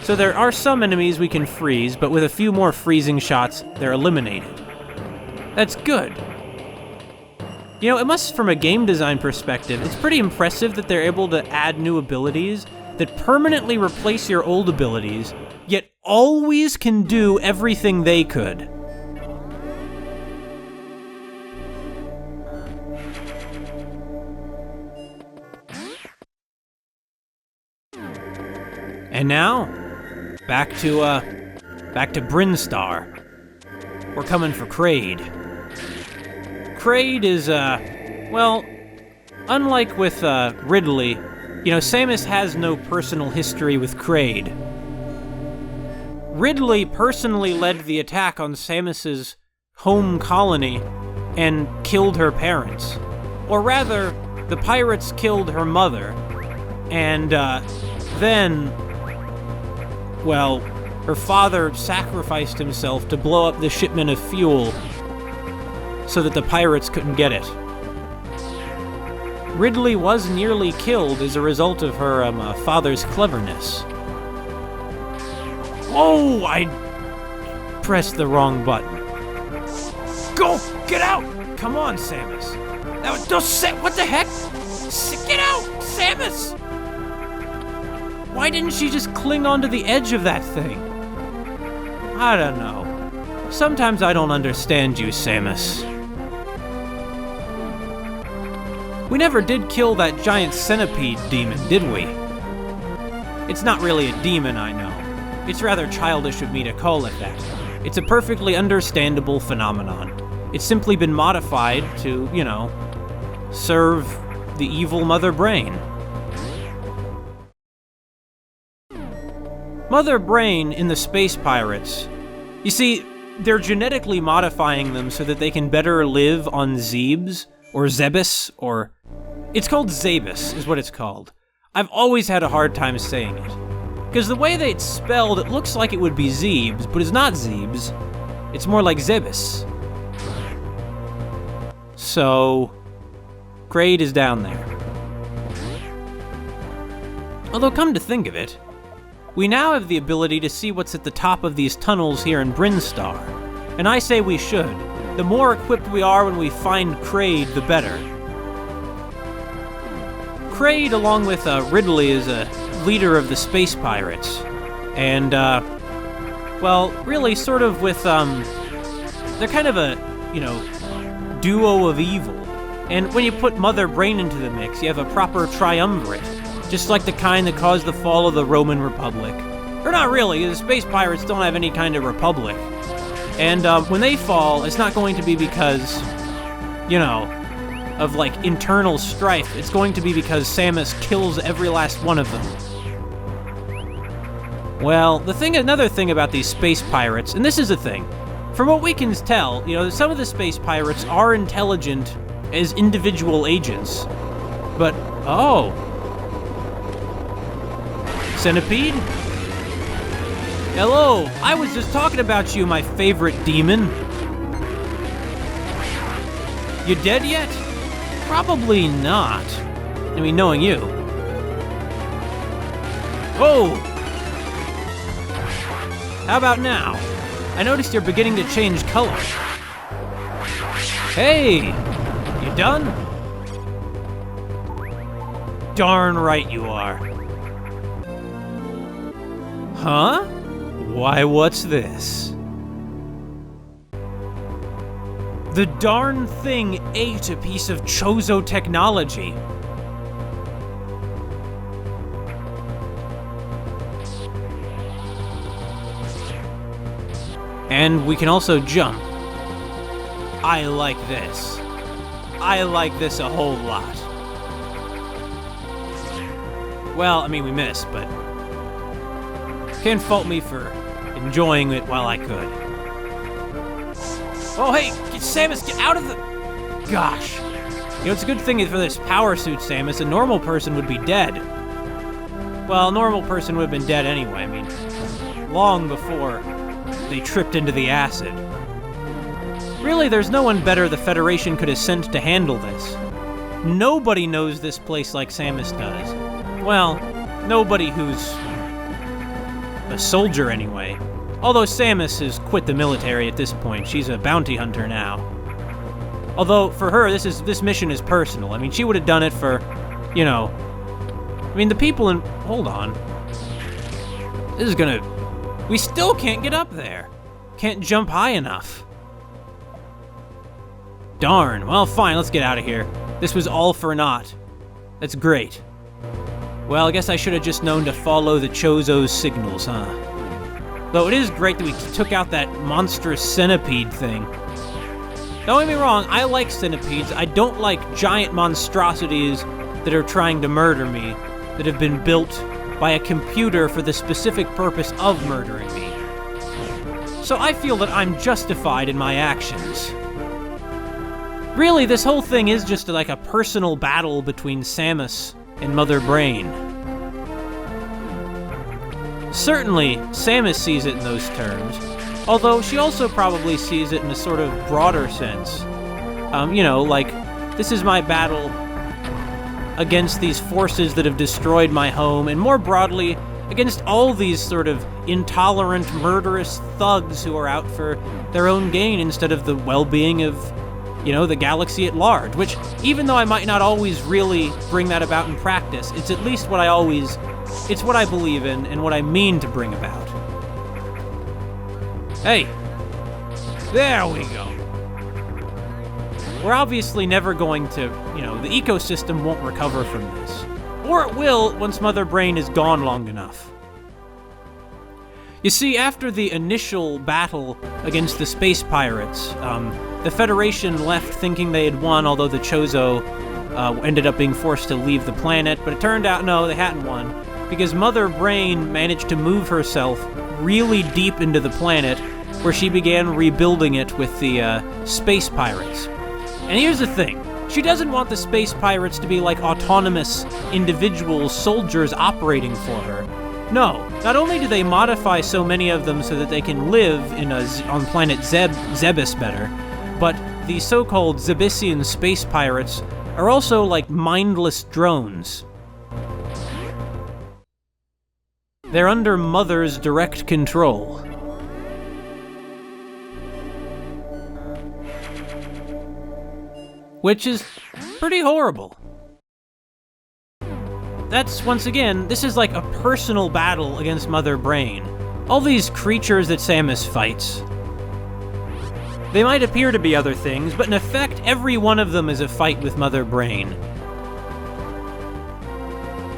So there are some enemies we can freeze, but with a few more freezing shots, they're eliminated. That's good. You know, it must, from a game design perspective, it's pretty impressive that they're able to add new abilities that permanently replace your old abilities, yet always can do everything they could. And now, back to BRINSTAR. We're coming for KRAID. KRAID is, well, unlike with, Ridley, you know, Samus has no personal history with KRAID. Ridley personally led the attack on Samus's home colony and killed her parents. Or rather, the pirates killed her mother, and, then... Well, her father sacrificed himself to blow up the shipment of fuel so that the pirates couldn't get it. Ridley was nearly killed as a result of her father's cleverness. Oh, I pressed the wrong button. Go! Get out! Come on, Samus. What the heck? Get out, Samus! Why didn't she just cling onto the edge of that thing? I don't know. Sometimes I don't understand you, Samus. We never did kill that giant centipede demon, did we? It's not really a demon, I know. It's rather childish of me to call it that. It's a perfectly understandable phenomenon. It's simply been modified to, you know, serve the evil mother brain. Mother Brain in the Space Pirates, you see, they're genetically modifying them so that they can better live on Zebes, or Zebus, or... It's called Zebus, is what it's called. I've always had a hard time saying it. Because the way that it's spelled, it looks like it would be Zebes, but it's not Zebes. It's more like Zebus. So... KRAID is down there. Although, come to think of it, we now have the ability to see what's at the top of these tunnels here in BRINSTAR. And I say we should. The more equipped we are when we find KRAID, the better. KRAID, along with Ridley, is a leader of the Space Pirates. And, well, really sort of with, they're kind of a, duo of evil. And when you put Mother Brain into the mix, you have a proper triumvirate. Just like the kind that caused the fall of the Roman Republic. Or not really, the Space Pirates don't have any kind of republic. And when they fall, it's not going to be because, of like internal strife. It's going to be because Samus kills every last one of them. Well, another thing about these Space Pirates, and this is the thing, from what we can tell, some of the Space Pirates are intelligent as individual agents. But, oh... Centipede? Hello, I was just talking about you, my favorite demon. You dead yet? Probably not. I mean, knowing you. Whoa! How about now? I noticed you're beginning to change color. Hey! You done? Darn right you are. Huh? Why, what's this? The darn thing ate a piece of Chozo technology. And we can also jump. I like this. I like this a whole lot. Well, I mean, we missed, but... Can't fault me for enjoying it while I could. Oh, hey! Samus, get out of the... Gosh. It's a good thing for this power suit, Samus. A normal person would be dead. Well, a normal person would have been dead anyway. I mean, long before they tripped into the acid. Really, there's no one better the Federation could have sent to handle this. Nobody knows this place like Samus does. Well, nobody who's... a soldier, anyway. Although Samus has quit the military at this point. She's a bounty hunter now. Although, for her, this mission is personal. I mean, she would have done it for, I mean, the people in... Hold on. This is gonna... We still can't get up there. Can't jump high enough. Darn. Well, fine, let's get out of here. This was all for naught. That's great. Well, I guess I should have just known to follow the Chozo's signals, huh? Though it is great that we took out that monstrous centipede thing. Don't get me wrong, I like centipedes. I don't like giant monstrosities that are trying to murder me, that have been built by a computer for the specific purpose of murdering me. So I feel that I'm justified in my actions. Really, this whole thing is just like a personal battle between Samus and Mother Brain. Certainly, Samus sees it in those terms, although she also probably sees it in a sort of broader sense. Like, this is my battle against these forces that have destroyed my home, and more broadly, against all these sort of intolerant, murderous thugs who are out for their own gain instead of the well-being of, the galaxy at large, which, even though I might not always really bring that about in practice, it's at least it's what I believe in and what I mean to bring about. Hey! There we go! We're obviously never going to, the ecosystem won't recover from this. Or it will once Mother Brain is gone long enough. You see, after the initial battle against the Space Pirates, the Federation left thinking they had won, although the Chozo ended up being forced to leave the planet, but it turned out, no, they hadn't won. because Mother Brain managed to move herself really deep into the planet, where she began rebuilding it with the space pirates. And here's the thing. She doesn't want the space pirates to be like autonomous individual soldiers operating for her. No, not only do they modify so many of them so that they can live on planet Zebes better, but the so-called Zebesian space pirates are also like mindless drones. They're under Mother's direct control. Which is pretty horrible. That's, once again, this is like a personal battle against Mother Brain. All these creatures that Samus fights, they might appear to be other things, but in effect, every one of them is a fight with Mother Brain.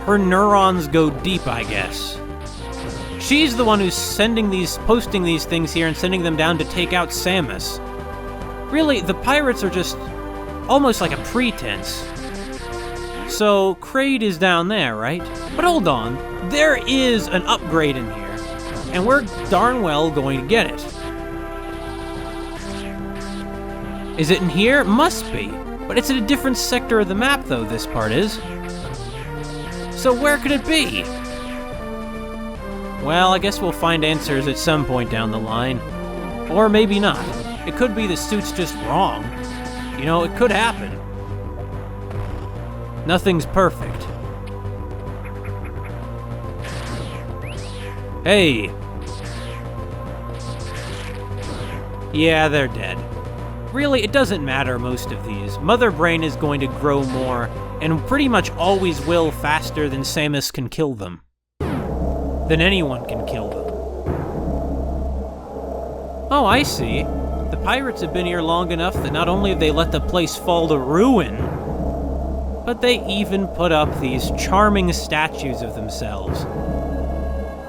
Her neurons go deep, I guess. She's the one who's posting these things here and sending them down to take out Samus. Really, the pirates are just almost like a pretense. So, KRAID is down there, right? But hold on, there is an upgrade in here, and we're darn well going to get it. Is it in here? Must be. But it's in a different sector of the map, though, this part is. So where could it be? Well, I guess we'll find answers at some point down the line. Or maybe not. It could be the suit's just wrong. You know, it could happen. Nothing's perfect. Hey! Yeah, they're dead. Really, it doesn't matter most of these. Mother Brain is going to grow more, and pretty much always will faster than Samus can kill them. Than anyone can kill them. Oh, I see. The pirates have been here long enough that not only have they let the place fall to ruin, but they even put up these charming statues of themselves.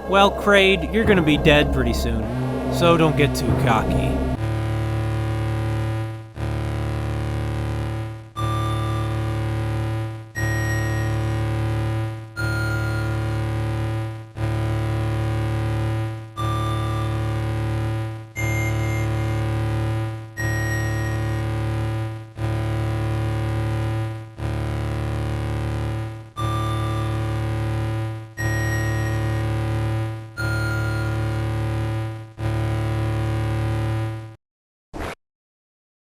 Well, KRAID, you're gonna be dead pretty soon, so don't get too cocky.